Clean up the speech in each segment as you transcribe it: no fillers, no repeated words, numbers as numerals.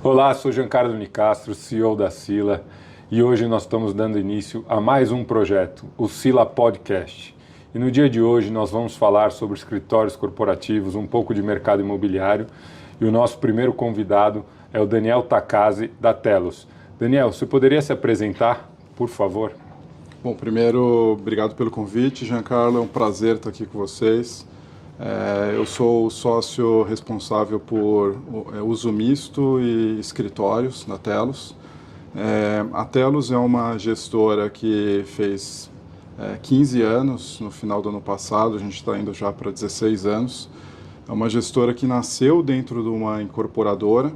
Olá, sou Giancarlo Nicastro, CEO da Sila, e hoje nós estamos dando início a mais um projeto, o Sila Podcast. E no dia de hoje nós vamos falar sobre escritórios corporativos, um pouco de mercado imobiliário, e o nosso primeiro convidado é o Daniel Takase, da Telos. Daniel, você poderia se apresentar, por favor? Bom, primeiro, obrigado pelo convite, Giancarlo, é um prazer estar aqui com vocês. Eu sou o sócio responsável por uso misto e escritórios na Telos. A Telos é uma gestora que fez 15 anos no final do ano passado, a gente está indo já para 16 anos. É uma gestora que nasceu dentro de uma incorporadora,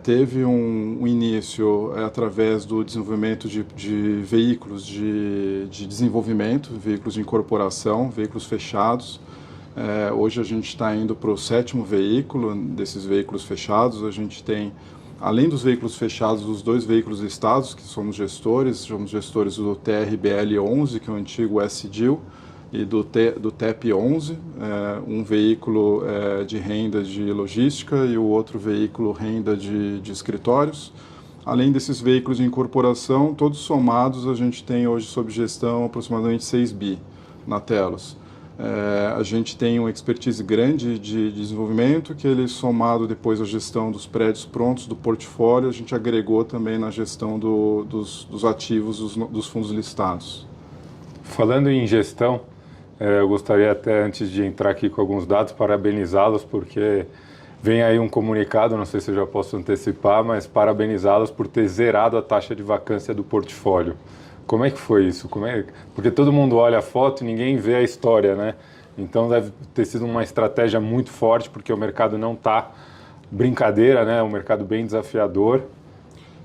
teve um início através do desenvolvimento de veículos de desenvolvimento, veículos de incorporação, veículos fechados. Hoje a gente está indo para o 7º veículo desses veículos fechados. A gente tem, além dos veículos fechados, os 2 veículos listados, que somos gestores do TRBL11, que é o antigo SDIL, e do TEP11, um veículo de renda de logística e o outro veículo renda de escritórios. Além desses veículos de incorporação, todos somados, a gente tem hoje sob gestão aproximadamente 6 bi na Telos. A gente tem uma expertise grande de desenvolvimento, que ele somado depois à gestão dos prédios prontos do portfólio, a gente agregou também na gestão dos ativos dos fundos listados. Falando em gestão, eu gostaria até, antes de entrar aqui com alguns dados, parabenizá-los, porque vem aí um comunicado, não sei se eu já posso antecipar, mas parabenizá-los por ter zerado a taxa de vacância do portfólio. Como é que foi isso? Porque todo mundo olha a foto e ninguém vê a história, né? Então deve ter sido uma estratégia muito forte, porque o mercado não está brincadeira, né? É um mercado bem desafiador.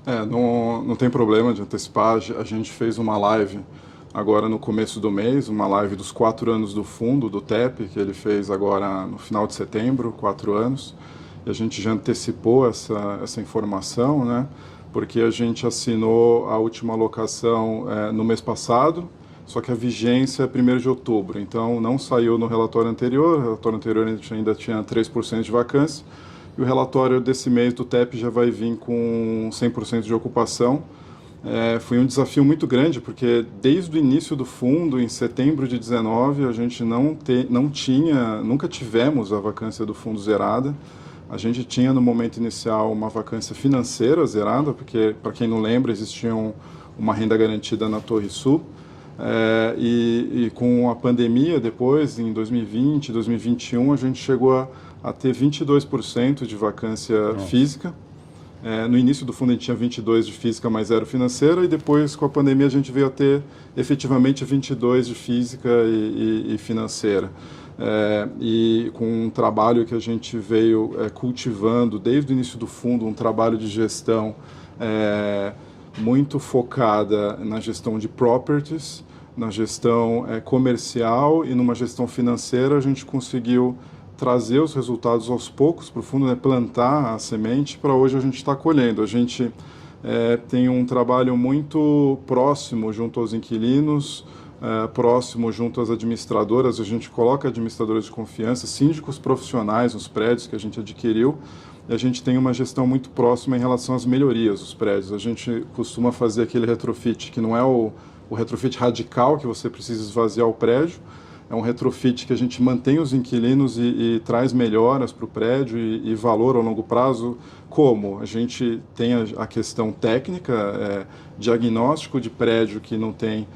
Não tem problema de antecipar. A gente fez uma live agora no começo do mês, uma live dos 4 anos do fundo, do TEP, que ele fez agora no final de setembro, 4 anos. E a gente já antecipou essa informação, né? Porque a gente assinou a última alocação no mês passado, só que a vigência é 1º de outubro, então não saiu no relatório anterior. O relatório anterior ainda tinha 3% de vacância, e o relatório desse mês do TEP já vai vir com 100% de ocupação. Foi um desafio muito grande, porque desde o início do fundo, em setembro de 19, a gente nunca tivemos a vacância do fundo zerada. A gente tinha no momento inicial uma vacância financeira zerada, porque, para quem não lembra, existia uma renda garantida na Torre Sul. E com a pandemia depois, em 2020, 2021, a gente chegou a ter 22% de vacância física. No início do fundo a gente tinha 22% de física mais 0 financeira, e depois com a pandemia a gente veio a ter efetivamente 22% de física e financeira. E com um trabalho que a gente veio cultivando desde o início do fundo, um trabalho de gestão muito focada na gestão de properties, na gestão comercial e numa gestão financeira, a gente conseguiu trazer os resultados aos poucos para o fundo, plantar a semente para hoje a gente estar colhendo. A gente tem um trabalho muito próximo junto aos inquilinos, próximo junto às administradoras. A gente coloca administradores de confiança, síndicos profissionais nos prédios que a gente adquiriu, e a gente tem uma gestão muito próxima em relação às melhorias dos prédios. A gente costuma fazer aquele retrofit que não é o retrofit radical, que você precisa esvaziar o prédio. É um retrofit que a gente mantém os inquilinos e traz melhoras para o prédio e valor ao longo prazo. Como? A gente tem a questão técnica, diagnóstico de prédio que não tem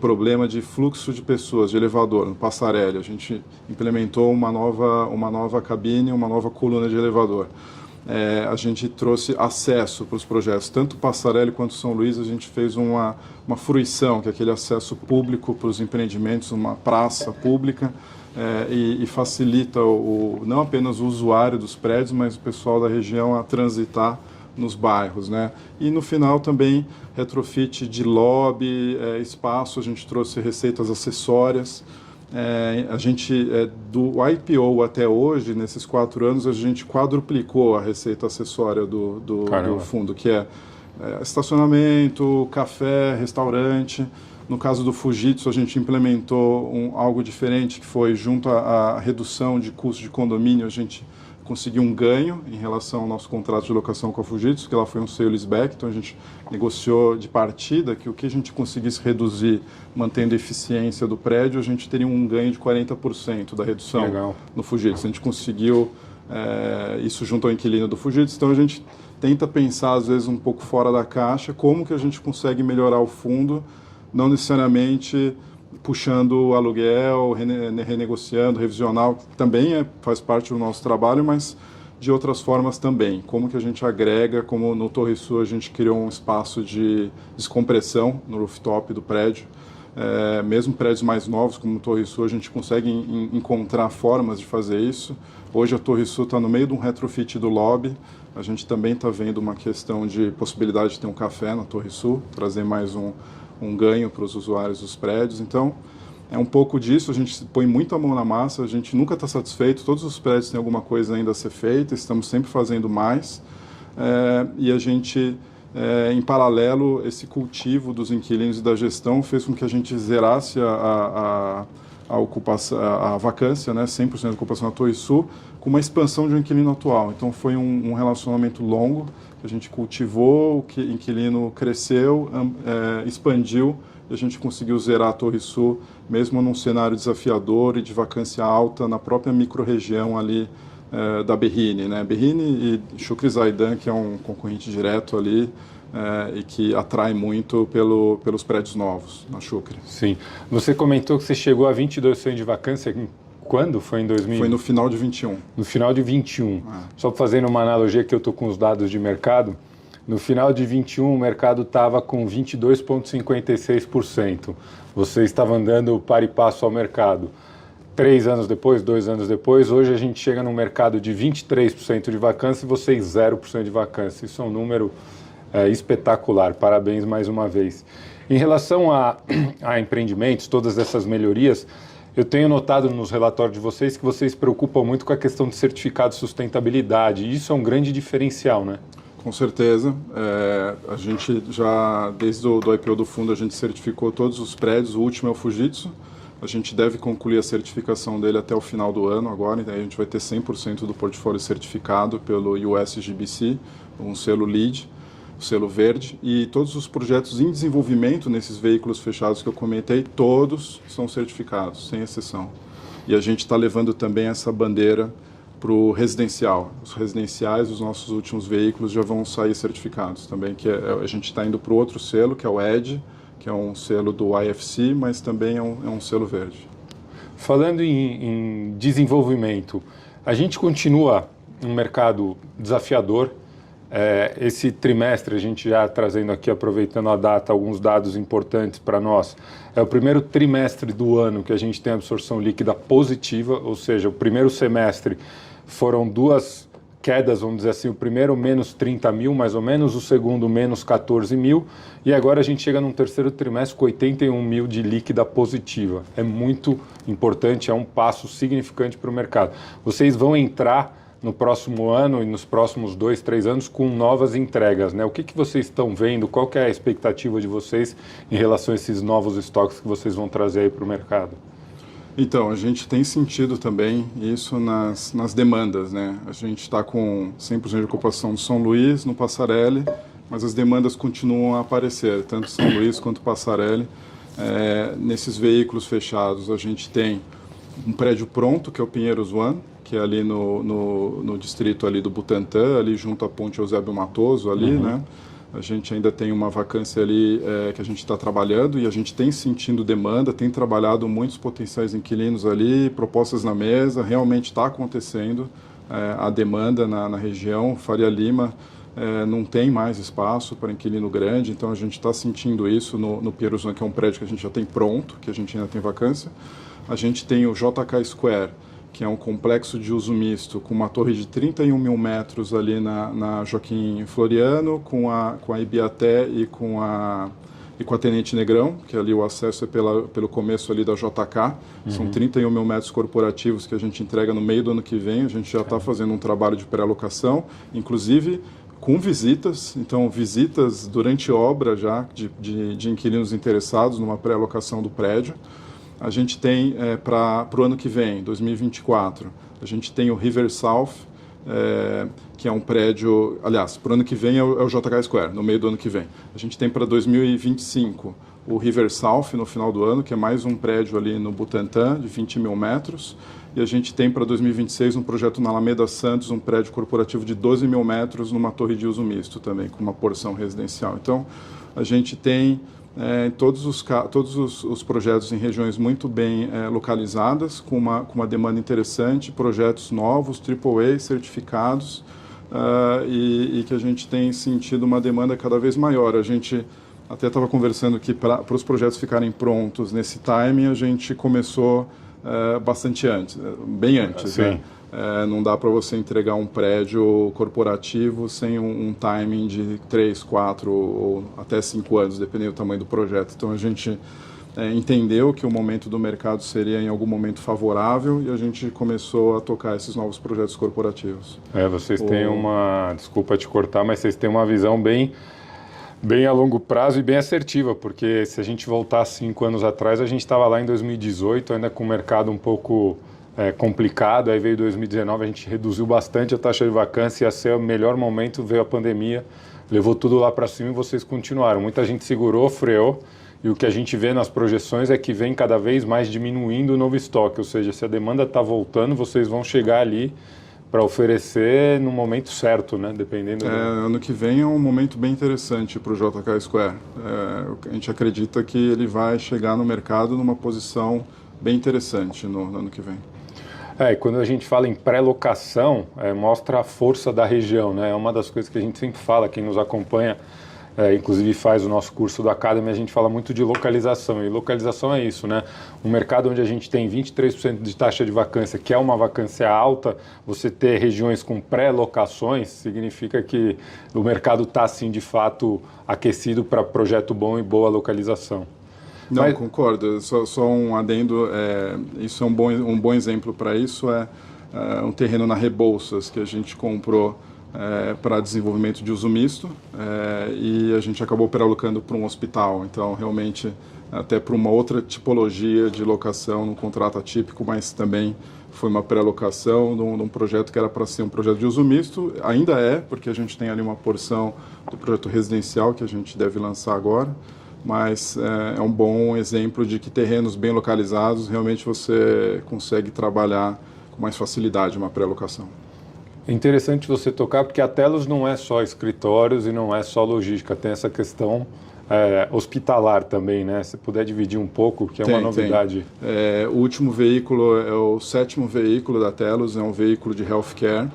problema de fluxo de pessoas, de elevador, no Passarelli. A gente implementou uma nova cabine, uma nova coluna de elevador. A gente trouxe acesso para os projetos, tanto Passarelli quanto São Luís. A gente fez uma fruição, que é aquele acesso público para os empreendimentos, uma praça pública, e facilita não apenas o usuário dos prédios, mas o pessoal da região a transitar nos bairros, né? E no final também retrofit de lobby, espaço. A gente trouxe receitas acessórias. A gente, do IPO até hoje, nesses 4 anos, a gente quadruplicou a receita acessória do fundo, que é estacionamento, café, restaurante. No caso do Fujitsu, a gente implementou algo diferente, que foi junto à redução de custo de condomínio, a gente conseguiu um ganho em relação ao nosso contrato de locação com a Fujitsu, que lá foi um sale-leaseback, então a gente negociou de partida que o que a gente conseguisse reduzir mantendo a eficiência do prédio, a gente teria um ganho de 40% da redução. Legal. No Fujitsu. A gente conseguiu isso junto ao inquilino do Fujitsu, então a gente tenta pensar às vezes um pouco fora da caixa, como que a gente consegue melhorar o fundo, não necessariamente puxando o aluguel, renegociando, revisional, que também faz parte do nosso trabalho, mas de outras formas também. Como que a gente agrega, como no Torre Sul a gente criou um espaço de descompressão no rooftop do prédio. Mesmo prédios mais novos, como o Torre Sul, a gente consegue encontrar formas de fazer isso. Hoje a Torre Sul está no meio de um retrofit do lobby. A gente também está vendo uma questão de possibilidade de ter um café na Torre Sul, trazer mais um ganho para os usuários dos prédios. Então, é um pouco disso, a gente põe muita mão na massa, a gente nunca está satisfeito, todos os prédios têm alguma coisa ainda a ser feita, estamos sempre fazendo mais. E a gente, em paralelo, esse cultivo dos inquilinos e da gestão fez com que a gente zerasse a vacância, né, 100% de ocupação na Torre Sul, com uma expansão de um inquilino atual. Então foi um relacionamento longo, que a gente cultivou, o inquilino cresceu, expandiu, e a gente conseguiu zerar a Torre Sul, mesmo num cenário desafiador e de vacância alta na própria microrregião ali da Berrini, né? Berrini e Shukri Zaidan, que é um concorrente direto ali, e que atrai muito pelos prédios novos na Shukri. Sim. Você comentou que você chegou a 22% de vacância. Quando? Foi em 2000? Foi no final de 21. No final de 21. Só fazendo uma analogia que eu estou com os dados de mercado, no final de 21 o mercado estava com 22,56%. Você estava andando par e passo ao mercado. 3 anos depois, 2 anos depois, hoje a gente chega num mercado de 23% de vacância e vocês 0% de vacância. Isso é um número espetacular. Parabéns mais uma vez. Em relação a empreendimentos, todas essas melhorias, eu tenho notado nos relatórios de vocês que vocês se preocupam muito com a questão de certificado de sustentabilidade. E isso é um grande diferencial, né? Com certeza. A gente já, desde o IPO do fundo, a gente certificou todos os prédios. O último é o Fujitsu. A gente deve concluir a certificação dele até o final do ano agora. Então a gente vai ter 100% do portfólio certificado pelo USGBC, um selo LEED, selo verde, e todos os projetos em desenvolvimento nesses veículos fechados que eu comentei, todos são certificados, sem exceção. E a gente está levando também essa bandeira para o residencial. Os residenciais, os nossos últimos veículos já vão sair certificados também, que a gente está indo para o outro selo, que é o EDGE, que é um selo do IFC, mas também é um selo verde. Falando em desenvolvimento, a gente continua um mercado desafiador. Esse trimestre, a gente já trazendo aqui, aproveitando a data, alguns dados importantes para nós. É o primeiro trimestre do ano que a gente tem absorção líquida positiva, ou seja, o primeiro semestre foram 2 quedas, vamos dizer assim, o primeiro menos 30 mil, mais ou menos, o segundo menos 14 mil, e agora a gente chega num terceiro trimestre com 81 mil de líquida positiva. É muito importante, é um passo significante para o mercado. Vocês vão entrar no próximo ano e nos próximos 2, 3 anos com novas entregas, né? O que vocês estão vendo? Qual que é a expectativa de vocês em relação a esses novos estoques que vocês vão trazer aí para o mercado? Então, a gente tem sentido também isso nas demandas, né? A gente está com 100% de ocupação do São Luís, no Passarelli, mas as demandas continuam a aparecer, tanto São Luís quanto Passarelli. Nesses veículos fechados, a gente tem um prédio pronto, que é o Pinheiros One, que é ali no distrito ali do Butantã, ali junto à Ponte Eusébio Matoso, ali, né? A gente ainda tem uma vacância ali que a gente está trabalhando e a gente tem sentindo demanda, tem trabalhado muitos potenciais inquilinos ali, propostas na mesa, realmente está acontecendo a demanda na região. Faria Lima não tem mais espaço para inquilino grande, então a gente está sentindo isso no Pinheiros One, que é um prédio que a gente já tem pronto, que a gente ainda tem vacância. A gente tem o JK Square, que é um complexo de uso misto, com uma torre de 31 mil metros ali na Joaquim Floriano, com a Ibiaté e com a Tenente Negrão, que ali o acesso é pelo começo ali da JK. São 31 mil metros corporativos que a gente entrega no meio do ano que vem. A gente já está fazendo um trabalho de pré-alocação, inclusive com visitas, então visitas durante obra já de inquilinos interessados numa pré-locação do prédio. A gente tem para o ano que vem, 2024, a gente tem o River South, que é um prédio, aliás, para o ano que vem é o JK Square, no meio do ano que vem. A gente tem para 2025 o River South no final do ano, que é mais um prédio ali no Butantã, de 20 mil metros. E a gente tem para 2026 um projeto na Alameda Santos, um prédio corporativo de 12 mil metros, numa torre de uso misto também, com uma porção residencial. Então, a gente tem todos os projetos em regiões muito bem localizadas, com uma demanda interessante, projetos novos, AAA, certificados, e que a gente tem sentido uma demanda cada vez maior. A gente até estava conversando que para os projetos ficarem prontos nesse timing, a gente começou bastante antes, bem antes. Né? Não dá para você entregar um prédio corporativo sem um timing de 3, 4 ou até 5 anos, dependendo do tamanho do projeto. Então a gente entendeu que o momento do mercado seria em algum momento favorável e a gente começou a tocar esses novos projetos corporativos. Vocês têm desculpa te cortar, mas vocês têm uma visão bem a longo prazo e bem assertiva, porque se a gente voltar 5 anos atrás, a gente estava lá em 2018, ainda com o mercado um pouco complicado, aí veio 2019, a gente reduziu bastante a taxa de vacância, ia ser o melhor momento, veio a pandemia, levou tudo lá para cima e vocês continuaram. Muita gente segurou, freou, e o que a gente vê nas projeções é que vem cada vez mais diminuindo o novo estoque, ou seja, se a demanda está voltando, vocês vão chegar ali para oferecer no momento certo, né? Dependendo Ano que vem é um momento bem interessante para o JK Square. A gente acredita que ele vai chegar no mercado numa posição bem interessante no ano que vem. E quando a gente fala em pré-locação, mostra a força da região, né? É uma das coisas que a gente sempre fala, quem nos acompanha, inclusive faz o nosso curso do Academy, a gente fala muito de localização, e localização é isso, né? Um mercado onde a gente tem 23% de taxa de vacância, que é uma vacância alta, você ter regiões com pré-locações, significa que o mercado está, assim, de fato, aquecido para projeto bom e boa localização. Não, concordo. Só um adendo, isso é um bom exemplo para isso, um terreno na Rebouças que a gente comprou para desenvolvimento de uso misto e a gente acabou pré-alocando para um hospital. Então, realmente, até para uma outra tipologia de locação, num contrato atípico, mas também foi uma pré-alocação de um projeto que era para ser um projeto de uso misto. Ainda porque a gente tem ali uma porção do projeto residencial que a gente deve lançar agora, mas é um bom exemplo de que terrenos bem localizados, realmente você consegue trabalhar com mais facilidade uma pré-alocação. É interessante você tocar, porque a Telos não é só escritórios e não é só logística, tem essa questão hospitalar também, né? Se puder dividir um pouco, que é uma novidade. O último veículo é o 7º veículo da Telos, é um veículo de healthcare.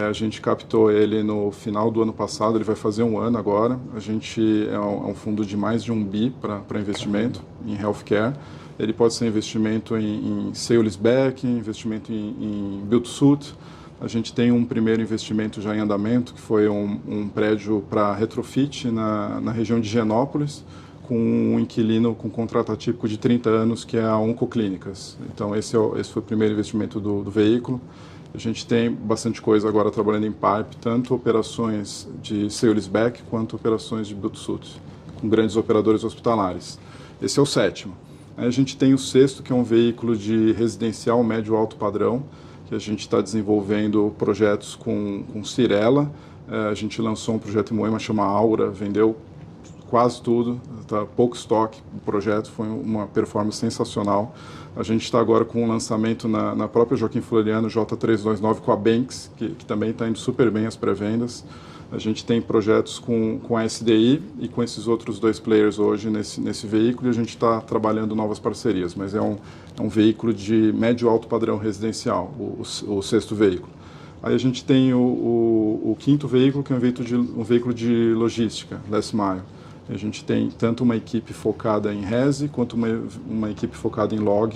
A gente captou ele no final do ano passado, ele vai fazer 1 ano agora. A gente é um fundo de mais de 1 bi para investimento em healthcare. Ele pode ser investimento em sale-leaseback, investimento em build-to-suit. A gente tem um primeiro investimento já em andamento, que foi um prédio para retrofit na região de Higienópolis, com um inquilino com contrato atípico de 30 anos, que é a Oncoclínicas. Então, esse foi o primeiro investimento do veículo. A gente tem bastante coisa agora trabalhando em pipe, tanto operações de sale-leaseback quanto operações de build-to-suit, com grandes operadores hospitalares. Esse é o 7º. Aí a gente tem o 6º, que é um veículo de residencial médio-alto padrão, que a gente está desenvolvendo projetos com Cirela. A gente lançou um projeto em Moema, chama Aura, vendeu quase tudo, tá pouco estoque. O projeto foi uma performance sensacional. A gente está agora com um lançamento na própria Joaquim Floriano, J329, com a Banks, que também está indo super bem as pré-vendas. A gente tem projetos com a SDI e com esses outros 2 players hoje nesse veículo, e a gente está trabalhando novas parcerias, mas é um veículo de médio-alto padrão residencial, o 6º veículo. Aí a gente tem o 5º veículo, que é um veículo de logística, last mile. A gente tem tanto uma equipe focada em resi, quanto uma equipe focada em log,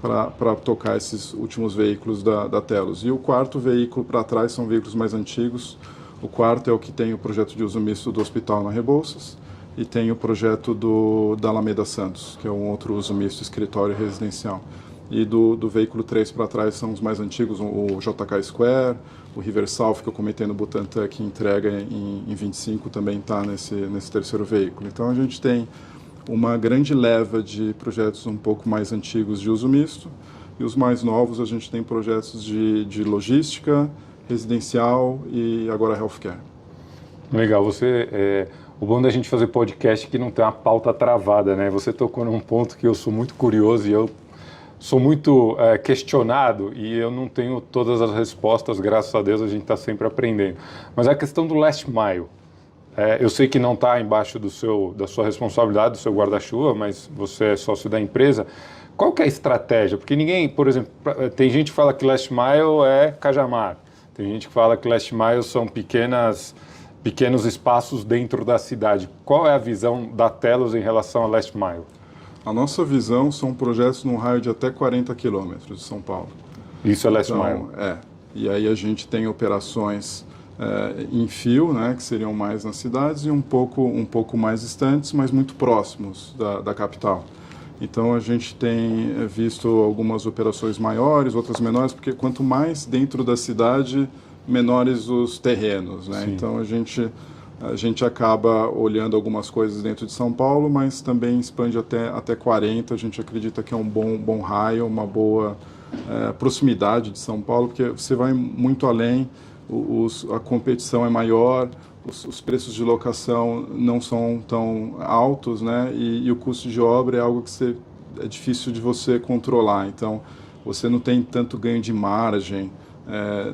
para tocar esses últimos veículos da Telos. E o 4º veículo para trás são veículos mais antigos. O 4º é o que tem o projeto de uso misto do hospital na Rebouças, e tem o projeto da Alameda Santos, que é um outro uso misto, escritório residencial. e do veículo 3 para trás são os mais antigos, o JK Square, o River South, que eu comentei no Butantã, que entrega em 25, também está nesse terceiro veículo. Então a gente tem uma grande leva de projetos um pouco mais antigos de uso misto, e os mais novos a gente tem projetos de logística, residencial e agora healthcare. Legal, o bom da gente fazer podcast é que não tem uma pauta travada, né? Você tocou num ponto que eu sou muito curioso e eu sou muito questionado e eu não tenho todas as respostas, graças a Deus a gente está sempre aprendendo. Mas a questão do last mile, eu sei que não está embaixo da sua responsabilidade, do seu guarda-chuva, mas você é sócio da empresa. Qual que é a estratégia? Porque ninguém, por exemplo, tem gente que fala que last mile é Cajamar, tem gente que fala que last mile são pequenos espaços dentro da cidade. Qual é a visão da Telos em relação a last mile? A nossa visão são projetos num raio de até 40 quilômetros de São Paulo. Isso é last mile? E aí a gente tem operações em fio, né, que seriam mais nas cidades, e um pouco mais distantes, mas muito próximos da capital. Então a gente tem visto algumas operações maiores, outras menores, porque quanto mais dentro da cidade, menores os terrenos, né? Então a gente acaba olhando algumas coisas dentro de São Paulo, mas também expande até 40. A gente acredita que é um bom raio, uma boa proximidade de São Paulo, porque você vai muito além, a competição é maior, os preços de locação não são tão altos, né? E o custo de obra é algo que é difícil de você controlar. Então, você não tem tanto ganho de margem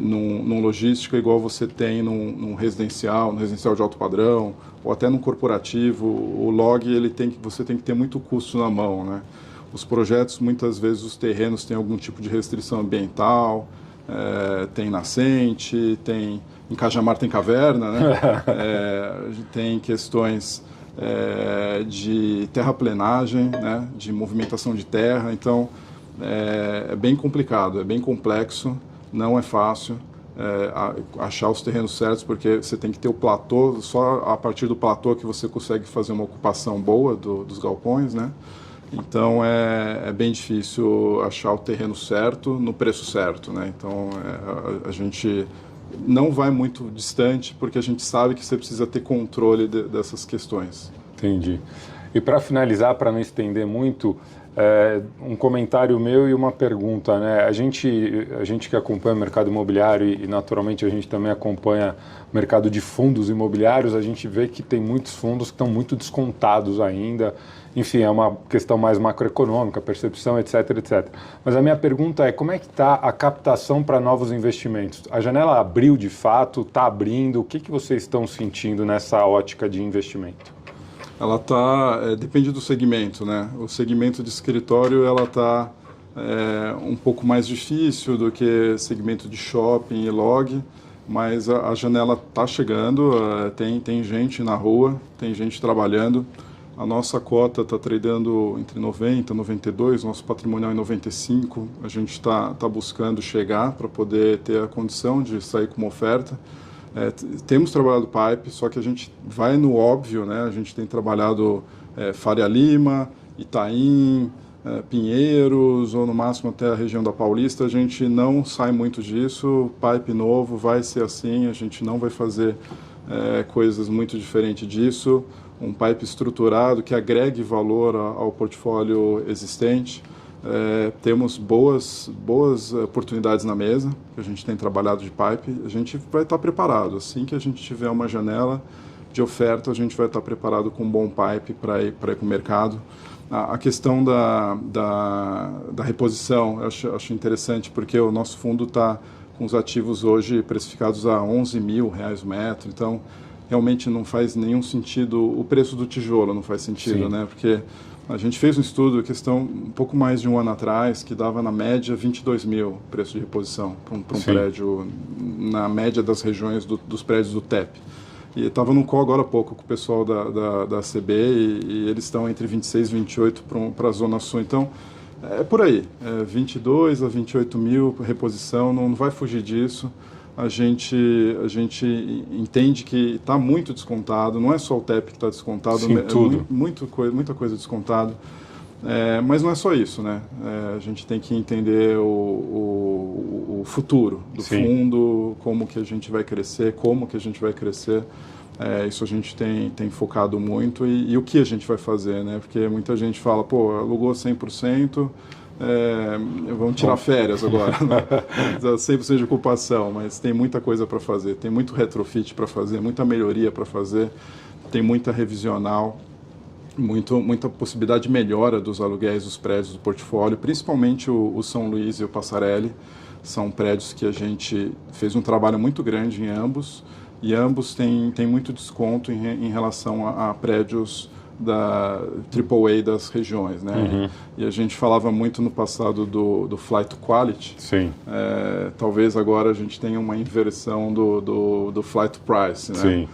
num logística igual você tem num residencial de alto padrão, ou até num corporativo. O log, você tem que ter muito custo na mão, né? Os projetos, muitas vezes, os terrenos têm algum tipo de restrição ambiental, tem nascente, em Cajamar tem caverna, né? Tem questões de terraplenagem, né? De movimentação de terra. Então, é bem complicado, é bem complexo, não é fácil achar os terrenos certos, porque você tem que ter o platô, só a partir do platô que você consegue fazer uma ocupação boa dos galpões, né? Então é bem difícil achar o terreno certo no preço certo, né? Então a gente não vai muito distante, porque a gente sabe que você precisa ter controle dessas questões. Entendi. E para finalizar, para não estender muito, um comentário meu e uma pergunta, né? A gente que acompanha o mercado imobiliário e naturalmente a gente também acompanha o mercado de fundos imobiliários, a gente vê que tem muitos fundos que estão muito descontados ainda. Enfim, é uma questão mais macroeconômica, percepção, etc, etc. Mas a minha pergunta é, como é que está a captação para novos investimentos? A janela abriu de fato? Está abrindo? O que vocês estão sentindo nessa ótica de investimento? Ela depende do segmento, né? O segmento de escritório, ela está um pouco mais difícil do que segmento de shopping e log, mas a janela está chegando, tem gente na rua, tem gente trabalhando. A nossa cota está tradando entre 90 e 92, nosso patrimonial em 95. A gente está buscando chegar para poder ter a condição de sair com uma oferta. Temos trabalhado pipe, só que a gente vai no óbvio, né? A gente tem trabalhado Faria Lima, Itaim, Pinheiros, ou no máximo até a região da Paulista. A gente não sai muito disso. Pipe novo vai ser assim, a gente não vai fazer coisas muito diferentes disso. Um pipe estruturado que agregue valor ao portfólio existente. Temos boas oportunidades na mesa, que a gente tem trabalhado de pipe. A gente vai estar preparado. Assim que a gente tiver uma janela de oferta, a gente vai estar preparado com um bom pipe para ir para o mercado. A questão da reposição, eu acho interessante, porque o nosso fundo está com os ativos hoje precificados a R$11 mil o metro. Então, realmente não faz nenhum sentido, o preço do tijolo não faz sentido, né? Porque a gente fez um estudo, um pouco mais de um ano atrás, que dava na média 22 mil preço de reposição para um prédio, na média das regiões dos prédios do TEP. E estava num call agora há pouco com o pessoal da ACB e eles estão entre 26 e 28 para a Zona Sul. Então, é por aí, 22 a 28 mil reposição, não vai fugir disso. A gente entende que está muito descontado, não é só o TEP que está descontado, Sim, tudo. Muita coisa descontada. Mas não é só isso, né? A gente tem que entender o futuro do Sim. fundo, como que a gente vai crescer, como que a gente vai crescer. Isso a gente tem focado muito e o que a gente vai fazer, né? Porque muita gente fala, pô, alugou 100%, vamos tirar férias agora, né? 100% de ocupação, mas tem muita coisa para fazer, tem muito retrofit para fazer, muita melhoria para fazer, tem muita revisional, muita possibilidade de melhora dos aluguéis dos prédios do portfólio, principalmente o São Luís e o Passarelli. São prédios que a gente fez um trabalho muito grande em ambos, e ambos têm muito desconto em relação a prédios da AAA das regiões, né? Uhum. E a gente falava muito no passado do Flight to Quality. Sim. Talvez agora a gente tenha uma inversão do Flight to Price, né? Sim.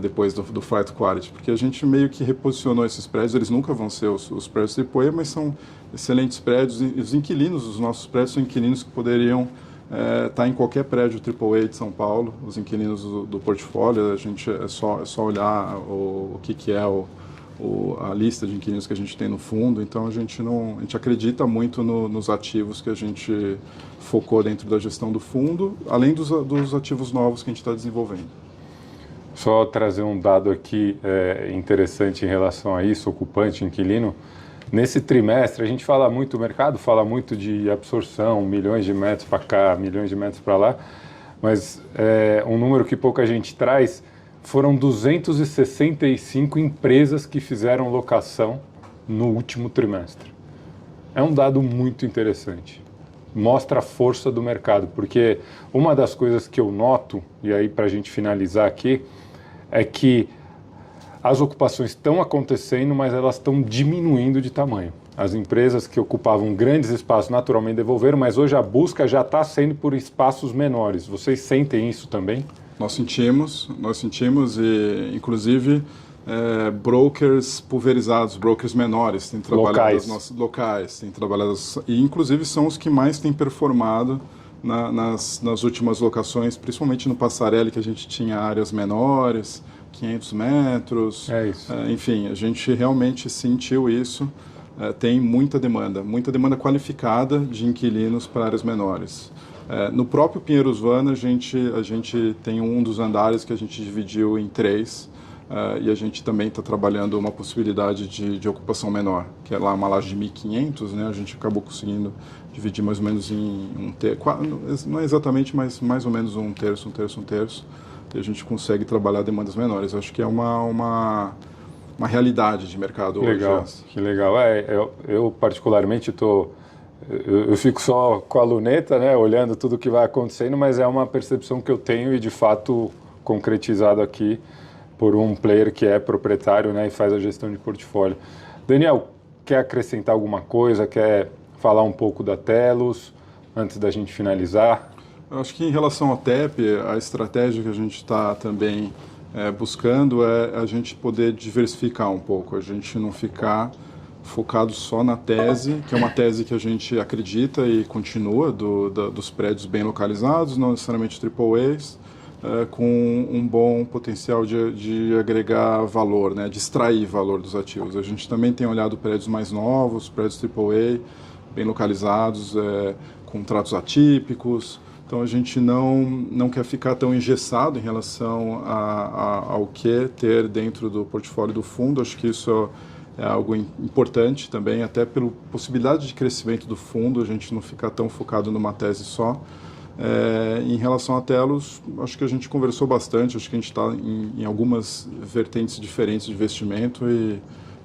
Depois do Flight to Quality, porque a gente meio que reposicionou esses prédios. Eles nunca vão ser os prédios AAA, mas são excelentes prédios, e os inquilinos dos nossos prédios são inquilinos que poderiam estar em qualquer prédio AAA de São Paulo. Os inquilinos do portfólio, a gente é só olhar o que é a lista de inquilinos que a gente tem no fundo. Então a gente acredita muito nos ativos que a gente focou dentro da gestão do fundo, além dos ativos novos que a gente está desenvolvendo. Só trazer um dado aqui interessante em relação a isso, ocupante, inquilino. Nesse trimestre, a gente fala muito, o mercado fala muito de absorção, milhões de metros para cá, milhões de metros para lá, mas um número que pouca gente traz, foram 265 empresas que fizeram locação no último trimestre. É um dado muito interessante. Mostra a força do mercado, porque uma das coisas que eu noto, e aí para a gente finalizar aqui, é que as ocupações estão acontecendo, mas elas estão diminuindo de tamanho. As empresas que ocupavam grandes espaços naturalmente devolveram, mas hoje a busca já está sendo por espaços menores. Vocês sentem isso também? Nós sentimos e inclusive brokers pulverizados, brokers menores, têm trabalhado locais, têm trabalhado, e inclusive são os que mais têm performado nas últimas locações, principalmente no Passarelli, que a gente tinha áreas menores, 500 metros. É isso. Enfim, a gente realmente sentiu isso. Tem muita demanda qualificada de inquilinos para áreas menores. No próprio Pinheiros Vana, a gente tem um dos andares que a gente dividiu em 3, e a gente também está trabalhando uma possibilidade de ocupação menor, que é lá uma laje de 1.500, né? A gente acabou conseguindo dividir mais ou menos em um terço, não é exatamente, mas mais ou menos um terço, e a gente consegue trabalhar demandas menores. Acho que é uma realidade de mercado hoje. Legal, que legal. Eu particularmente eu fico só com a luneta, né, olhando tudo que vai acontecendo, mas é uma percepção que eu tenho e de fato concretizado aqui por um player que é proprietário, né, e faz a gestão de portfólio. Daniel, quer acrescentar alguma coisa? Quer falar um pouco da Telos antes da gente finalizar? Eu acho que em relação ao TEP, a estratégia que a gente está também buscando é a gente poder diversificar um pouco, a gente não ficar focado só na tese, que é uma tese que a gente acredita e continua, dos prédios bem localizados, não necessariamente AAAs, com um bom potencial de agregar valor, né, de extrair valor dos ativos. A gente também tem olhado prédios mais novos, prédios AAA, bem localizados, contratos atípicos. Então a gente não quer ficar tão engessado em relação ao que ter dentro do portfólio do fundo. Acho que isso é algo importante também, até pela possibilidade de crescimento do fundo, a gente não ficar tão focado numa tese só. Em relação a Telos, acho que a gente conversou bastante, acho que a gente está em algumas vertentes diferentes de investimento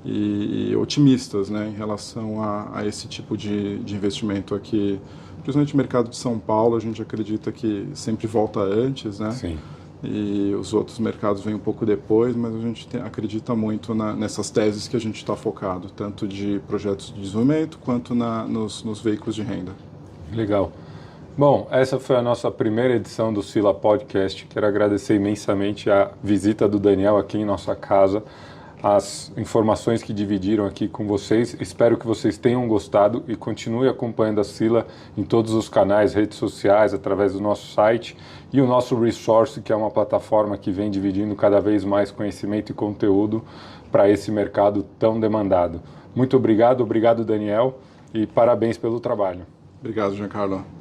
e otimistas, né, em relação a esse tipo de investimento aqui. Principalmente no mercado de São Paulo, a gente acredita que sempre volta antes, né? Sim. E os outros mercados vêm um pouco depois, mas a gente acredita muito nessas teses que a gente está focado, tanto de projetos de desenvolvimento quanto nos veículos de renda. Legal. Bom, essa foi a nossa primeira edição do Sila Podcast. Quero agradecer imensamente a visita do Daniel aqui em nossa casa. as informações que dividiram aqui com vocês. Espero que vocês tenham gostado e continue acompanhando a Sila em todos os canais, redes sociais, através do nosso site e o nosso Resource, que é uma plataforma que vem dividindo cada vez mais conhecimento e conteúdo para esse mercado tão demandado. Muito obrigado, Daniel, e parabéns pelo trabalho. Obrigado, Giancarlo.